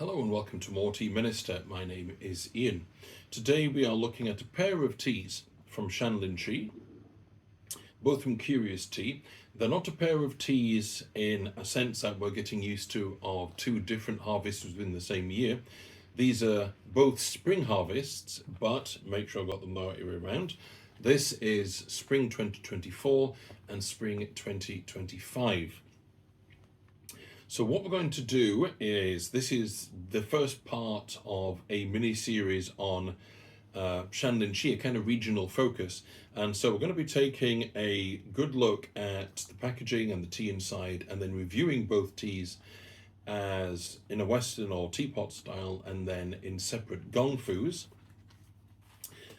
Hello and welcome to More Tea Minister. My name is Ian. Today we are looking at a pair of teas from Shan Lin, both from Curious Tea. They're not a pair of teas in a sense that we're getting used to of two different harvests within the same year. These are both spring harvests, but make sure I've got them the right way around. This is spring 2024 and spring 2025. So what we're going to do is, this is the first part of a mini-series on Shan Lin, a kind of regional focus. And so we're going to be taking a good look at the packaging and the tea inside, and then reviewing both teas as in a Western or teapot style, and then in separate Gongfus.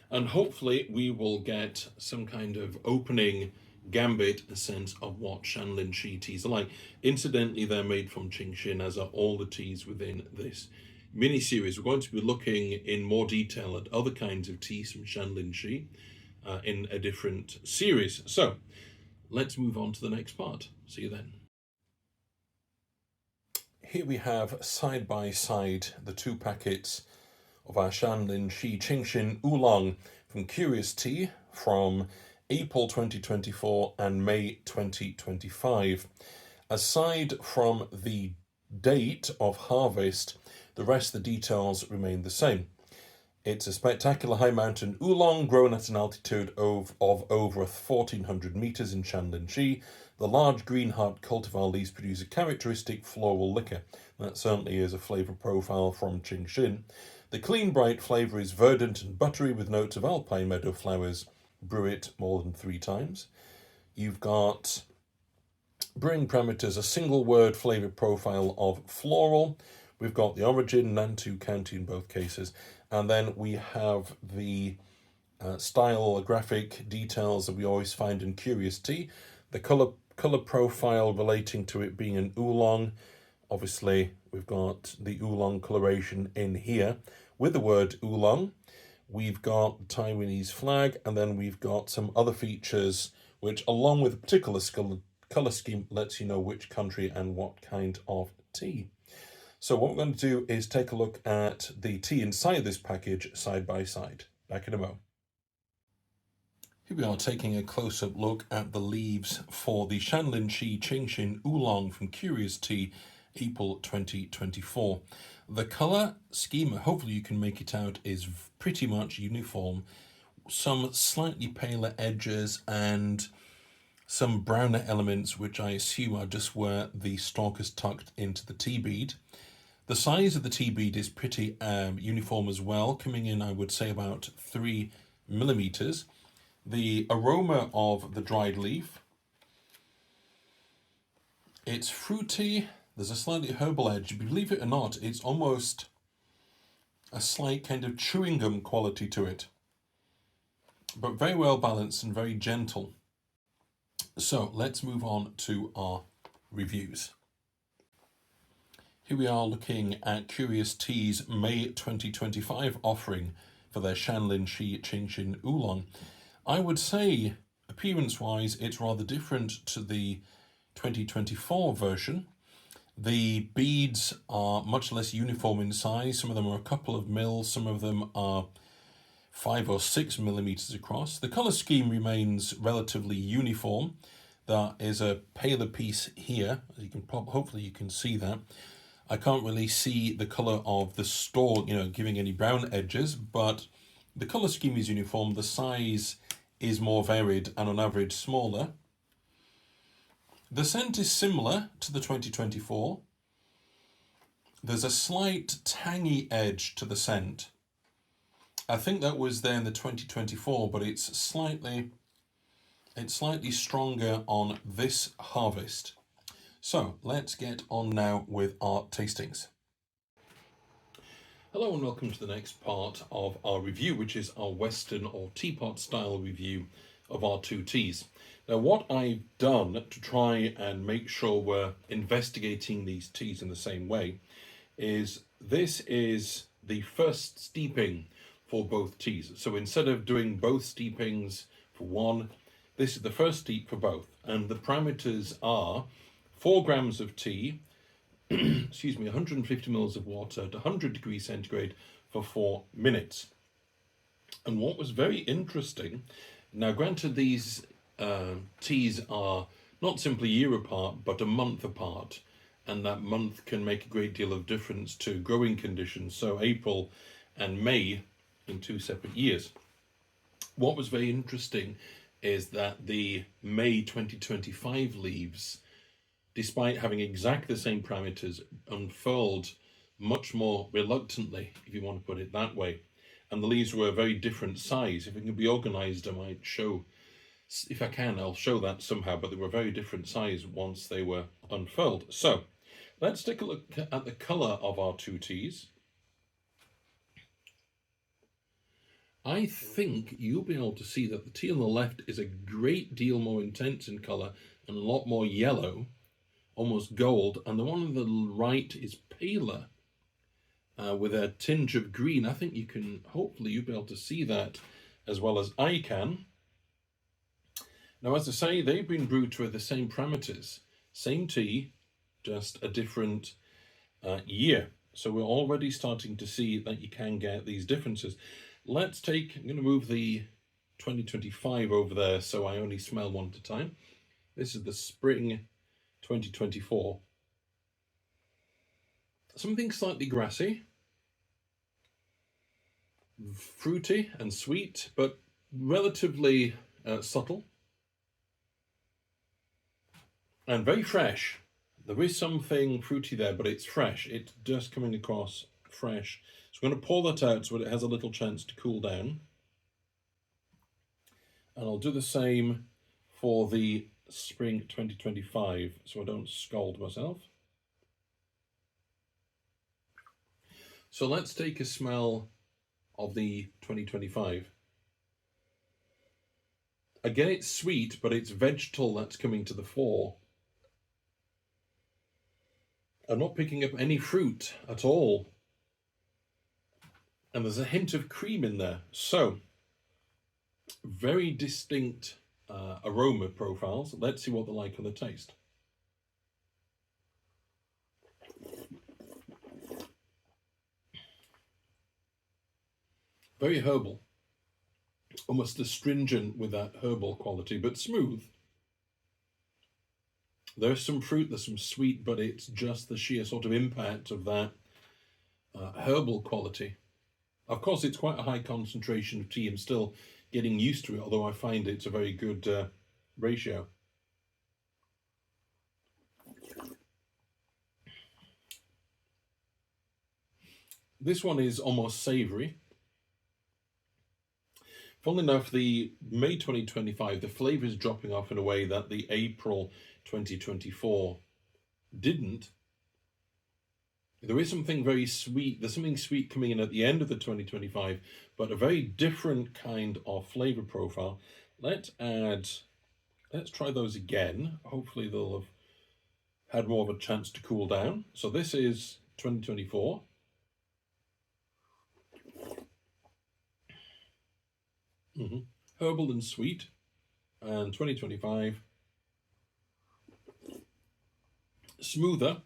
And hopefully we will get some kind of opening gambit, a sense of what Shan Lin teas are like. Incidentally, they're made from Qing Xin, as are all the teas within this mini-series. We're going to be looking in more detail at other kinds of teas from Shan Lin in a different series. So let's move on to the next part. See you then. Here we have side by side the two packets of our Shan Lin Qing Xin Oolong from Curious Tea from April 2024 and May 2025. Aside from the date of harvest, the rest of the details remain the same. It's a spectacular high mountain oolong grown at an altitude of over 1,400 meters in Shan Lin. The large green heart cultivar leaves produce a characteristic floral liquor. That certainly is a flavour profile from Qing Xin. The clean, bright flavour is verdant and buttery with notes of alpine meadow flowers. Brew it more than 3 times. You've got brewing parameters, a single word flavour profile of floral. We've got the origin, Nantou County in both cases. And then we have the stylographic details that we always find in Curious Tea. The colour profile relating to it being an oolong. Obviously, we've got the oolong coloration in here with the word oolong. We've got the Taiwanese flag, and then we've got some other features which, along with a particular colour scheme, lets you know which country and what kind of tea. So what we're going to do is take a look at the tea inside this package side by side. Back in a moment. Here we are taking a close-up look at the leaves for the Shan Lin Qing Xin Oolong from Curious Tea, April 2024. The colour scheme, hopefully you can make it out, is pretty much uniform. Some slightly paler edges and some browner elements, which I assume are just where the stalk is tucked into the tea bead. The size of the tea bead is pretty uniform as well, coming in, I would say, about 3 millimeters. The aroma of the dried leaf, it's fruity. There's a slightly herbal edge. Believe it or not, it's almost a slight kind of chewing gum quality to it, but very well balanced and very gentle. So let's move on to our reviews. Here we are looking at Curious Tea's May 2025 offering for their Shan Lin Qing Xin Oolong. I would say, appearance-wise, it's rather different to the 2024 version. The beads are much less uniform in size. Some of them are a couple of mils, some of them are 5 or 6 millimeters across. The colour scheme remains relatively uniform. There is a paler piece here, as you can hopefully you can see that. I can't really see the colour of the stalk, giving any brown edges, but the colour scheme is uniform. The size is more varied and on average smaller. The scent is similar to the 2024. There's a slight tangy edge to the scent. I think that was there in the 2024, but it's slightly stronger on this harvest. So let's get on now with our tastings. Hello and welcome to the next part of our review, which is our Western or teapot style review of our two teas. Now, what I've done to try and make sure we're investigating these teas in the same way is this is the first steeping for both teas. So instead of doing both steepings for one, this is the first steep for both. And the parameters are 4 grams of tea, excuse me, 150 mils of water at 100 degrees centigrade for 4 minutes. And what was very interesting, now granted these teas are not simply a year apart, but a month apart, and that month can make a great deal of difference to growing conditions, so April and May in 2 separate years. What was very interesting is that the May 2025 leaves, despite having exactly the same parameters, unfurled much more reluctantly, if you want to put it that way. And the leaves were a very different size. If it can be organized, I might show, if I can, I'll show that somehow, but they were a very different size once they were unfurled. So let's take a look at the color of our two teas. I think you'll be able to see that the tea on the left is a great deal more intense in color and a lot more yellow, almost gold, and the one on the right is paler with a tinge of green. I think you can, hopefully you'll be able to see that as well as I can. Now, as I say, they've been brewed to the same parameters, same tea, just a different year. So we're already starting to see that you can get these differences. Let's take, I'm going to move the 2025 over there so I only smell one at a time. This is the spring 2024. Something slightly grassy, fruity and sweet, but relatively subtle. And very fresh. There is something fruity there, but it's fresh. It's just coming across fresh. So I'm going to pour that out so that it has a little chance to cool down. And I'll do the same for the spring 2025 so I don't scald myself. So let's take a smell of the 2025. Again, it's sweet, but it's vegetal that's coming to the fore. I'm not picking up any fruit at all. And there's a hint of cream in there. So, very distinct aroma profiles. Let's see what they're like on the taste. Very herbal. Almost astringent with that herbal quality, but smooth. There's some fruit, there's some sweet, but it's just the sheer sort of impact of that herbal quality. Of course, it's quite a high concentration of tea. I'm still getting used to it, although I find it's a very good ratio. This one is almost savoury. Funnily enough, the May 2025, the flavour is dropping off in a way that the April 2024 didn't. There is something very sweet. There's something sweet coming in at the end of the 2025, but a very different kind of flavour profile. Let's try those again. Hopefully they'll have had more of a chance to cool down. So this is 2024. Herbal and sweet. And 2025. Smoother,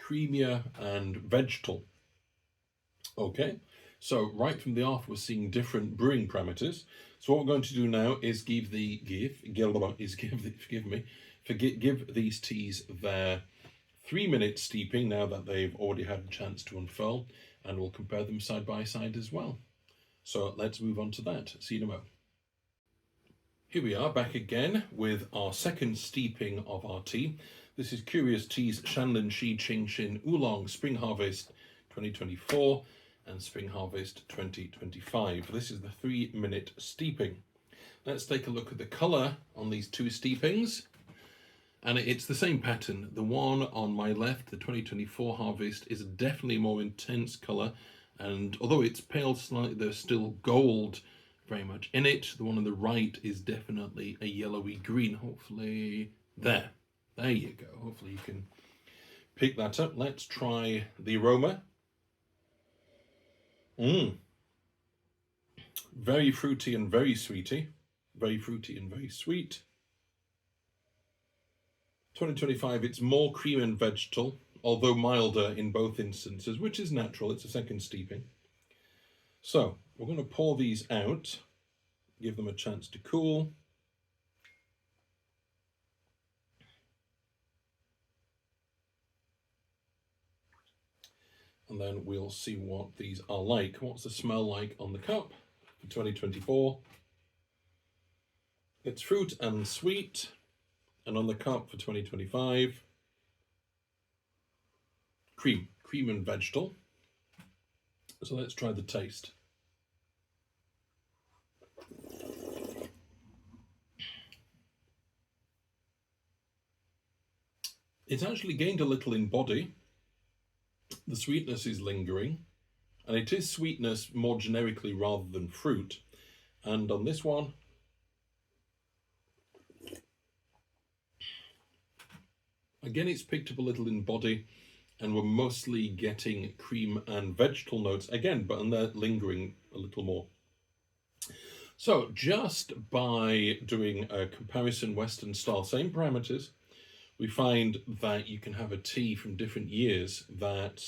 creamier and vegetal. Okay, so right from the off we're seeing different brewing parameters. So what we're going to do now is give these teas their 3-minute steeping now that they've already had a chance to unfurl, and we'll compare them side by side as well. So let's move on to that. See you in a moment. Here we are back again with our second steeping of our tea. This is Curious Tea's Shan Lin Qing Xin Oolong Spring Harvest 2024 and Spring Harvest 2025. This is the 3-minute steeping. Let's take a look at the colour on these two steepings. And it's the same pattern. The one on my left, the 2024 harvest, is definitely a more intense colour. And although it's pale slightly, there's still gold very much in it. The one on the right is definitely a yellowy green. Hopefully, there you go. Hopefully you can pick that up. Let's try the aroma. Very fruity and very sweety. Very fruity and very sweet. 2025, it's more cream and vegetal, although milder in both instances, which is natural. It's a second steeping. So we're going to pour these out, give them a chance to cool. And then we'll see what these are like. What's the smell like on the cup for 2024? It's fruit and sweet. And on the cup for 2025, cream and vegetal. So let's try the taste. It's actually gained a little in body. The sweetness is lingering, and it is sweetness more generically rather than fruit. And on this one, again, it's picked up a little in body, and we're mostly getting cream and vegetal notes again, but and they're lingering a little more. So just by doing a comparison Western style, same parameters, we find that you can have a tea from different years that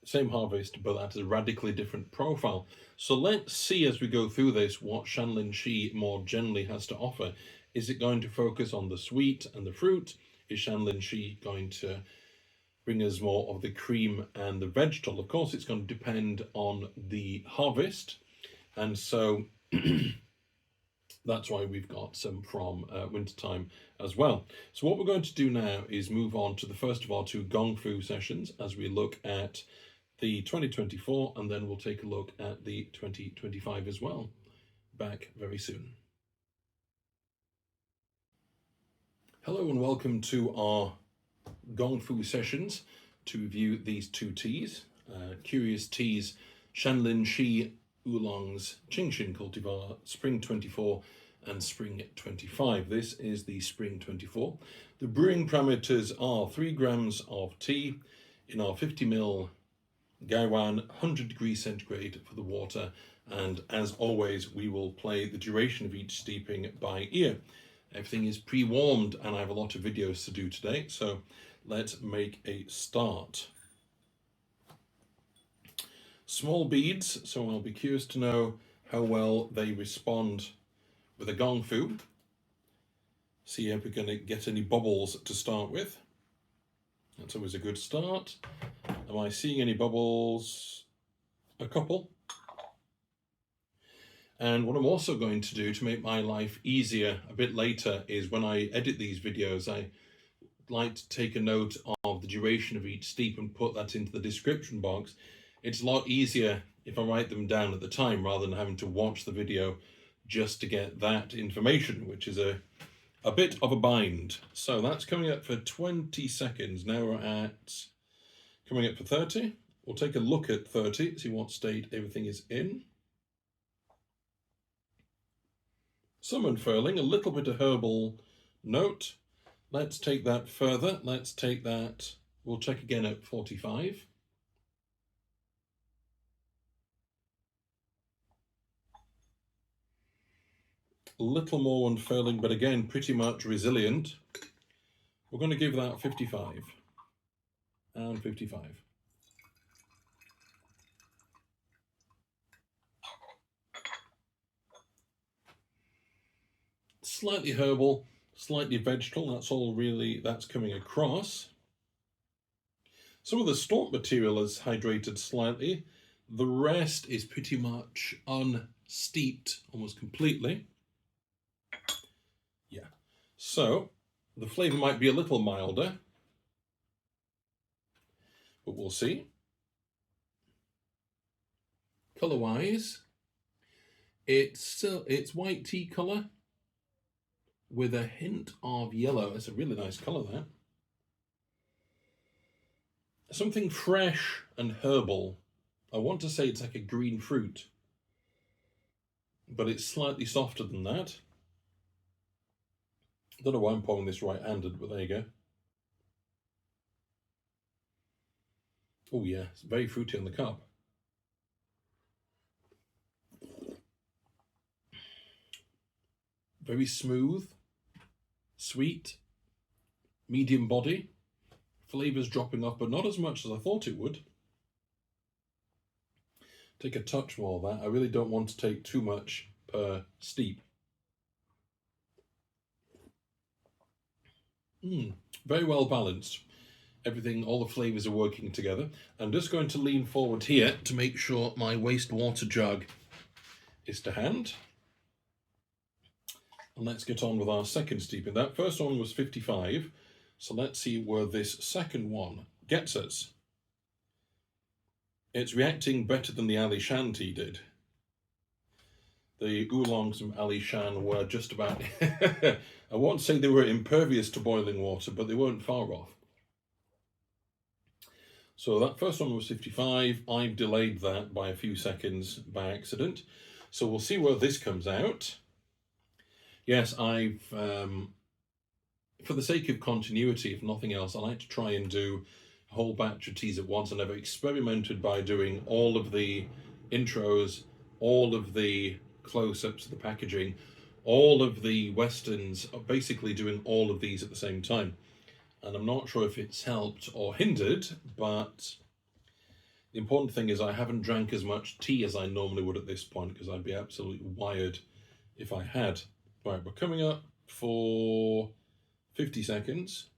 same harvest, but that has a radically different profile. So let's see as we go through this what Shan Lin more generally has to offer. Is it going to focus on the sweet and the fruit? Is Shan Lin going to bring us more of the cream and the vegetal? Of course, it's going to depend on the harvest. And so that's why we've got some from wintertime as well. So what we're going to do now is move on to the first of our two Gongfu sessions as we look at the 2024, and then we'll take a look at the 2025 as well. Back very soon. Hello and welcome to our Gongfu sessions to review these two teas. Curious Teas, Shan Lin Oolong's Qing Xin cultivar, Spring 24 and Spring 25. This is the Spring 24. The brewing parameters are 3 grams of tea in our 50 ml gaiwan, 100 degrees centigrade for the water, and as always we will play the duration of each steeping by ear. Everything is pre-warmed and I have a lot of videos to do today, so let's make a start. Small beads, so I'll be curious to know how well they respond with a Gongfu. See if we're going to get any bubbles to start with. That's always a good start. Am I seeing any bubbles? A couple. And what I'm also going to do to make my life easier a bit later is when I edit these videos, I like to take a note of the duration of each steep and put that into the description box. It's a lot easier if I write them down at the time rather than having to watch the video just to get that information, which is a bit of a bind. So that's coming up for 20 seconds. Now we're at coming up for 30. We'll take a look at 30, see what state everything is in. Some unfurling, a little bit of herbal note. Let's take that further. Let's take that, we'll check again at 45. A little more unfurling, but again, pretty much resilient. We're going to give that 55 and 55. Slightly herbal, slightly vegetal, that's all really, that's coming across. Some of the stalk material is hydrated slightly. The rest is pretty much unsteeped almost completely. Yeah, so the flavour might be a little milder, but we'll see. Colour-wise, it's white tea colour with a hint of yellow. It's a really nice colour, that. Something fresh and herbal. I want to say it's like a green fruit, but it's slightly softer than that. I don't know why I'm pouring this right-handed, but there you go. Oh yeah, it's very fruity on the cup. Very smooth, sweet, medium body. Flavours dropping off, but not as much as I thought it would. Take a touch more of that. I really don't want to take too much per steep. Very well balanced. Everything, all the flavours are working together. I'm just going to lean forward here to make sure my wastewater jug is to hand. And let's get on with our second steeping. That first one was 55. So let's see where this second one gets us. It's reacting better than the Ali Shan tea did. The oolongs from Ali Shan were just about, I won't say they were impervious to boiling water, but they weren't far off. So that first one was 55. I've delayed that by a few seconds by accident. So we'll see where this comes out. Yes, I've, for the sake of continuity, if nothing else, I like to try and do a whole batch of teas at once. And I've experimented by doing all of the intros, all of the close-ups of the packaging, all of the westerns, basically doing all of these at the same time. And I'm not sure if it's helped or hindered, but the important thing is I haven't drank as much tea as I normally would at this point, because I'd be absolutely wired if I had. Right, we're coming up for 50 seconds.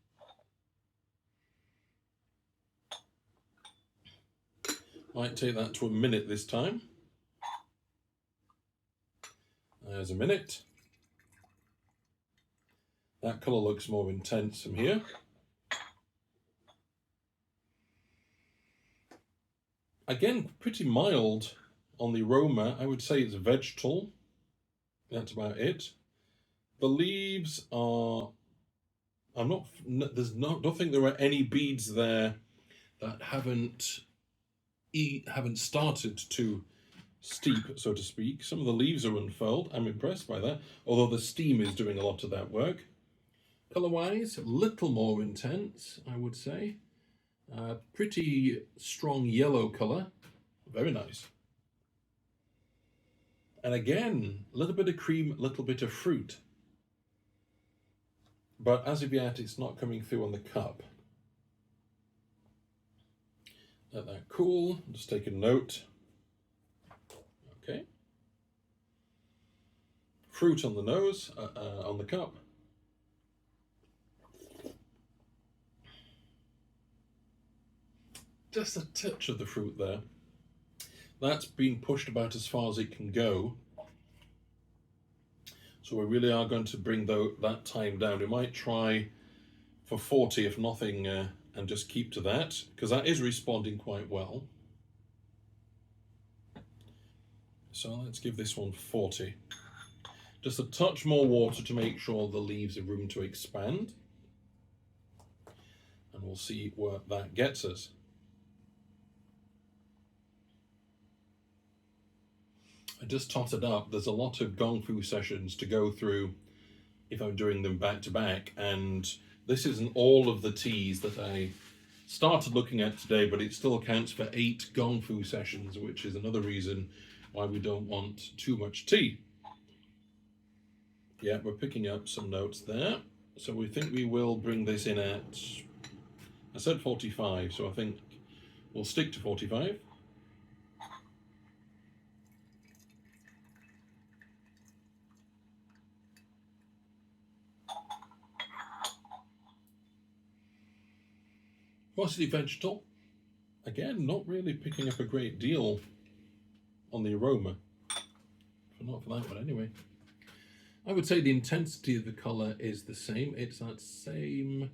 Might take that to a minute this time. There's a minute. That colour looks more intense from here. Again, pretty mild on the aroma. I would say it's vegetal. That's about it. The leaves are, don't think there are any beads there that haven't started to steep, so to speak. Some of the leaves are unfurled. I'm impressed by that, although the steam is doing a lot of that work. Colour-wise, a little more intense, I would say. Pretty strong yellow colour. Very nice. And again, a little bit of cream, a little bit of fruit. But as of yet, it's not coming through on the cup. Let that cool. Just take a note. Okay. Fruit on the nose, on the cup. Just a touch of the fruit there. That's been pushed about as far as it can go. So we really are going to bring that time down. We might try for 40 if nothing, and just keep to that, because that is responding quite well. So let's give this one 40. Just a touch more water to make sure the leaves have room to expand. And we'll see where that gets us. I just totted up. There's a lot of Gongfu sessions to go through if I'm doing them back to back, and this isn't all of the teas that I started looking at today, but it still counts for 8 Gongfu sessions, which is another reason why we don't want too much tea. Yeah, we're picking up some notes there. So we think we will bring this in at, I said 45, so I think we'll stick to 45. Mostly vegetal. Again, not really picking up a great deal on the aroma. Not for that one anyway. I would say the intensity of the colour is the same. It's that same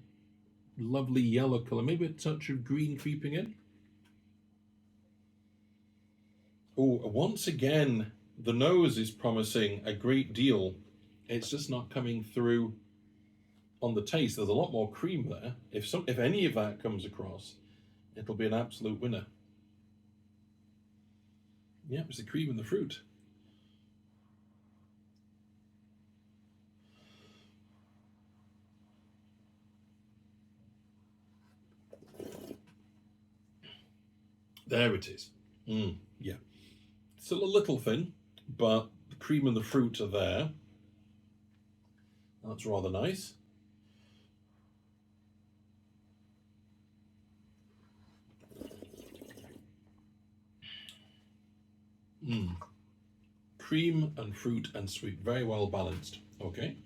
lovely yellow colour. Maybe a touch of green creeping in. Oh, once again, the nose is promising a great deal. It's just not coming through on the taste. There's a lot more cream there. If any of that comes across, it'll be an absolute winner. Yep, it's the cream and the fruit. There it is. Yeah. Still a little thin, but the cream and the fruit are there. That's rather nice. Cream and fruit and sweet, very well balanced. Okay.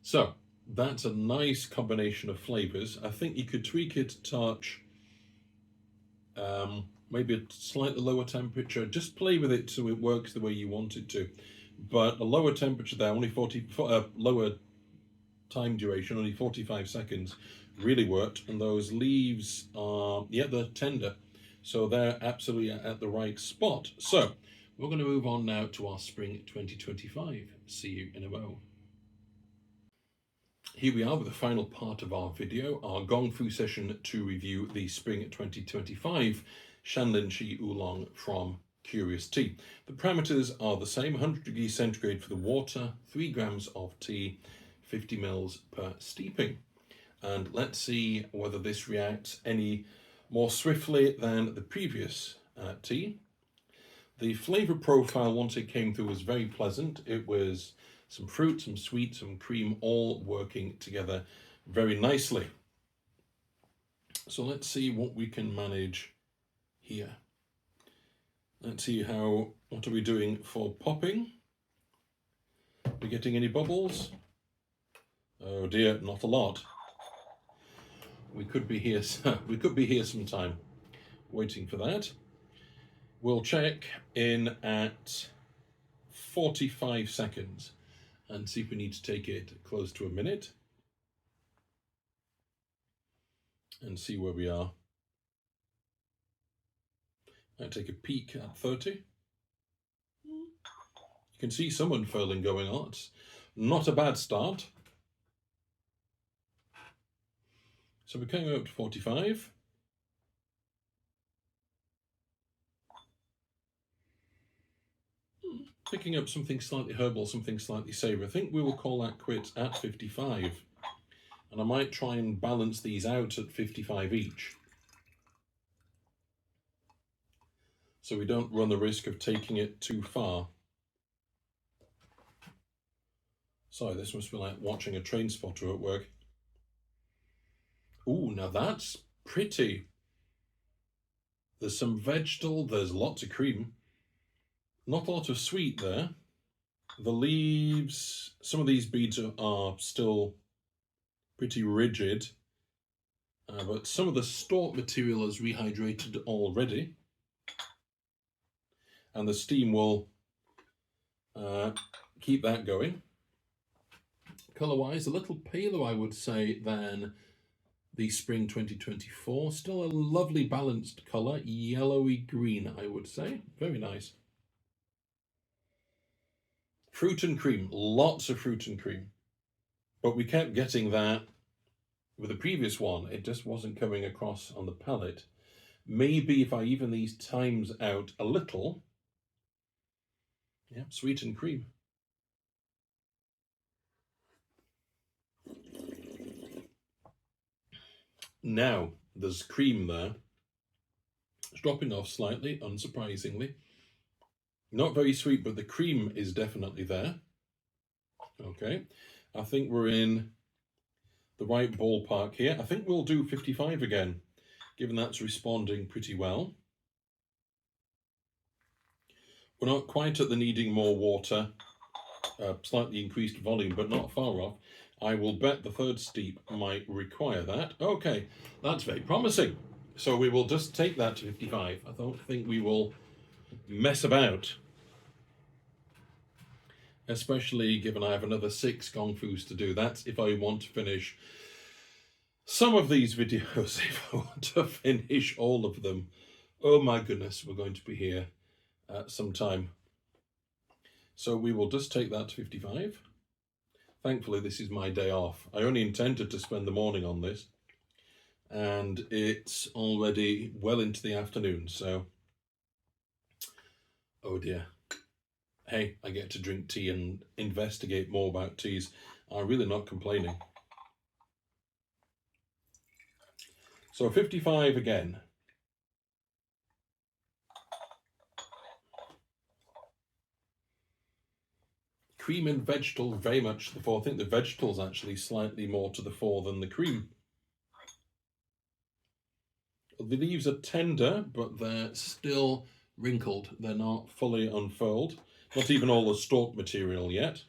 So that's a nice combination of flavors. I think you could tweak it a touch, maybe a slightly lower temperature. Just play with it so it works the way you want it to. But a lower temperature there, only lower time duration, only 45 seconds, really worked. And those leaves are, yeah, they're tender. So they're absolutely at the right spot. So we're going to move on now to our spring 2025. See you in a moment. Here we are with the final part of our video, our Gongfu session to review the spring 2025 Shan Lin Oolong from Curious Tea. The parameters are the same: 100 degrees centigrade for the water, 3 grams of tea, 50 mils per steeping. And let's see whether this reacts any more swiftly than the previous tea. The flavour profile, once it came through, was very pleasant. It was some fruit, some sweet, some cream, all working together very nicely. So let's see what we can manage here. Let's see what are we doing for popping? Are we getting any bubbles? Oh dear, not a lot. We could be here some time waiting for that. We'll check in at 45 seconds and see if we need to take it close to a minute and see where we are. I'll take a peek at 30. You can see some unfurling going on. It's not a bad start. So we're coming up to 45. Picking up something slightly herbal, something slightly savoury. I think we will call that quits at 55. And I might try and balance these out at 55 each, so we don't run the risk of taking it too far. Sorry, this must be like watching a train spotter at work. Ooh, now that's pretty. There's some vegetable, there's lots of cream. Not a lot of sweet there. The leaves, some of these beads are still pretty rigid, but some of the stalk material is rehydrated already, and the steam will keep that going. Colour-wise, a little paler, I would say, than the spring 2024. Still a lovely balanced colour, yellowy green, I would say. Very nice. Fruit and cream, lots of fruit and cream. But we kept getting that with the previous one. It just wasn't coming across on the palate. Maybe if I even these times out a little. Yeah, sweet and cream. Now, there's cream there. It's dropping off slightly, unsurprisingly. Not very sweet, but the cream is definitely there. Okay, I think we're in the right ballpark here. I think we'll do 55 again, given that's responding pretty well. We're not quite at the needing more water, slightly increased volume, but not far off. I will bet the third steep might require that. Okay, that's very promising. So we will just take that to 55. I don't think we will mess about, especially given I have another 6 Gongfus to do. That's if I want to finish some of these videos. If I want to finish all of them, oh my goodness, we're going to be here some time. So we will just take that to 55. Thankfully, this is my day off. I only intended to spend the morning on this, and it's already well into the afternoon, so oh dear. Hey, I get to drink tea and investigate more about teas. I'm really not complaining. So 55 again. Cream and vegetable, very much to the fore. I think the vegetable's actually slightly more to the fore than the cream. The leaves are tender, but they're still wrinkled. They're not fully unfurled, not even all the stalk material yet.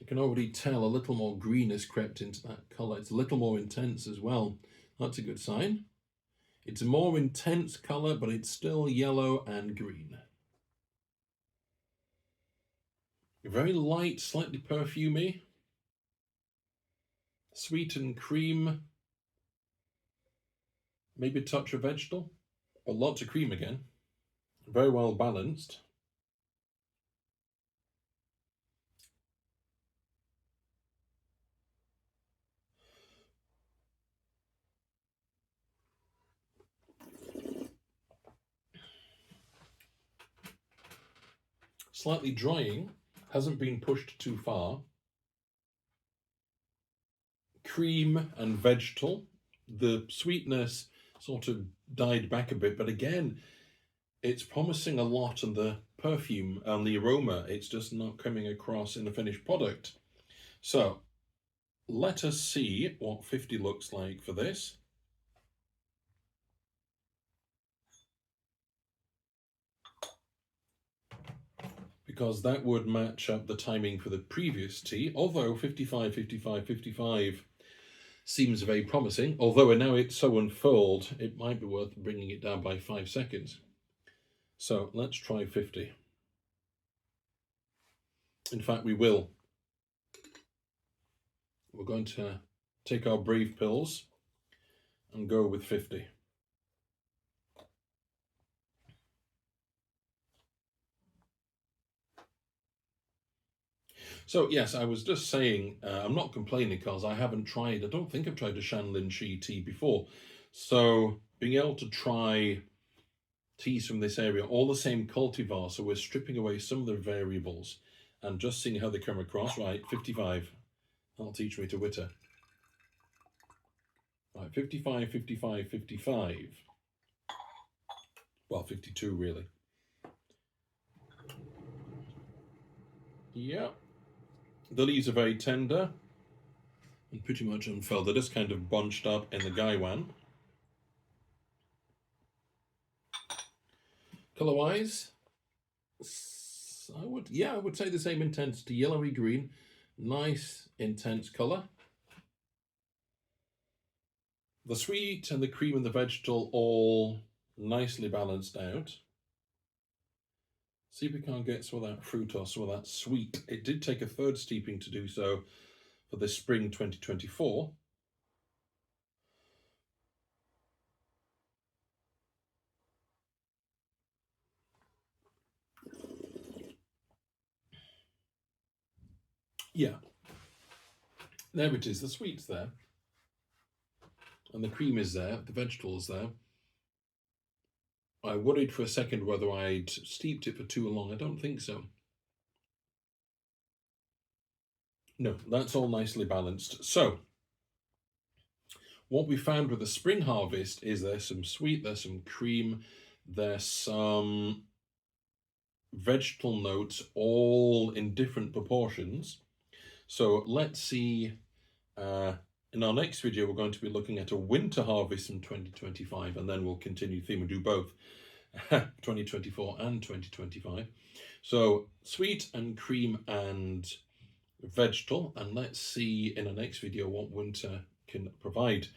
You can already tell a little more green has crept into that colour. It's a little more intense as well. That's a good sign. It's a more intense colour, but it's still yellow and green. Very light, slightly perfumey. Sweet and cream. Maybe a touch of vegetable. But lots of cream again. Very well balanced. Slightly drying, hasn't been pushed too far. Cream and vegetal. The sweetness sort of died back a bit, but again, it's promising a lot, and the perfume and the aroma, it's just not coming across in the finished product. So let us see what 50 looks like for this. Because that would match up the timing for the previous tea, although 55, 55, 55 seems very promising. Although now it's so unfurled, it might be worth bringing it down by 5 seconds. So let's try 50. In fact, we will. We're going to take our brave pills and go with 50. So yes, I was just saying, I'm not complaining because I don't think I've tried a Shan Lin tea before. So being able to try teas from this area, all the same cultivar, so we're stripping away some of the variables and just seeing how they come across. Right, 55. That'll teach me to witter. Right, 55, 55, 55. Well, 52 really. Yeah. The leaves are very tender and pretty much unfurled. They're just kind of bunched up in the gaiwan. Color-wise, I would say the same intensity, yellowy green, nice intense color. The sweet and the cream and the vegetal all nicely balanced out. See if we can't get some of that fruit or some of that sweet. It did take a third steeping to do so for this spring 2024. Yeah, there it is. The sweet's there. And the cream is there. The vegetable is there. I worried for a second whether I'd steeped it for too long. I don't think so. No, that's all nicely balanced. So, what we found with the spring harvest is there's some sweet, there's some cream, there's some vegetable notes, all in different proportions. So let's see, in our next video, we're going to be looking at a winter harvest in 2025, and then we'll continue the theme and do both 2024 and 2025. So sweet and cream and vegetal, and let's see in our next video what winter can provide.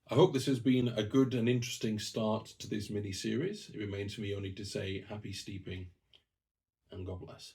I hope this has been a good and interesting start to this mini series. It remains for me only to say happy steeping and God bless.